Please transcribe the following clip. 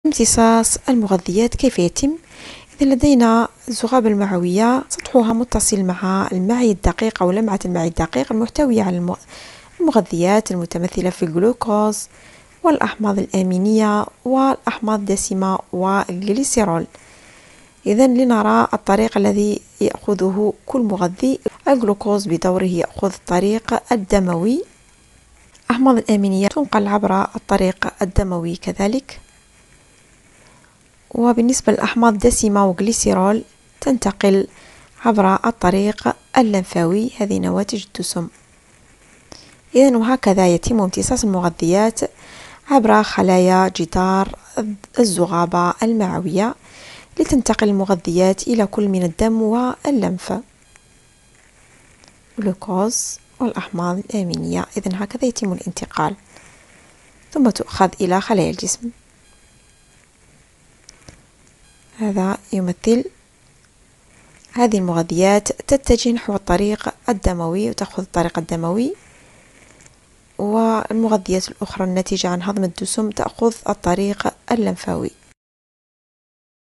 امتصاص المغذيات كيف يتم؟ إذا لدينا الذغابة المعوية سطحها متصل مع المعي الدقيق أو لمعة المعي الدقيق المحتوية على المغذيات المتمثلة في الجلوكوز والأحماض الأمينية والأحماض الدسمة والجليسيرول. إذا لنرى الطريق الذي يأخذه كل مغذي. الجلوكوز بدوره يأخذ الطريق الدموي، الأحماض الأمينية تنقل عبر الطريق الدموي كذلك، وبالنسبة للأحماض الدسمة والجليسيرول تنتقل عبر الطريق اللمفاوي، هذه نواتج الدسم. إذن وهكذا يتم امتصاص المغذيات عبر خلايا جدار الذغابة المعوية لتنتقل المغذيات إلى كل من الدم واللمف، الجلوكوز والأحماض الأمينية. إذن هكذا يتم الانتقال، ثم تؤخذ إلى خلايا الجسم. هذا يمثل هذه المغذيات تتجه نحو الطريق الدموي وتأخذ الطريق الدموي، والمغذيات الأخرى الناتجة عن هضم الدسم تأخذ الطريق اللمفاوي.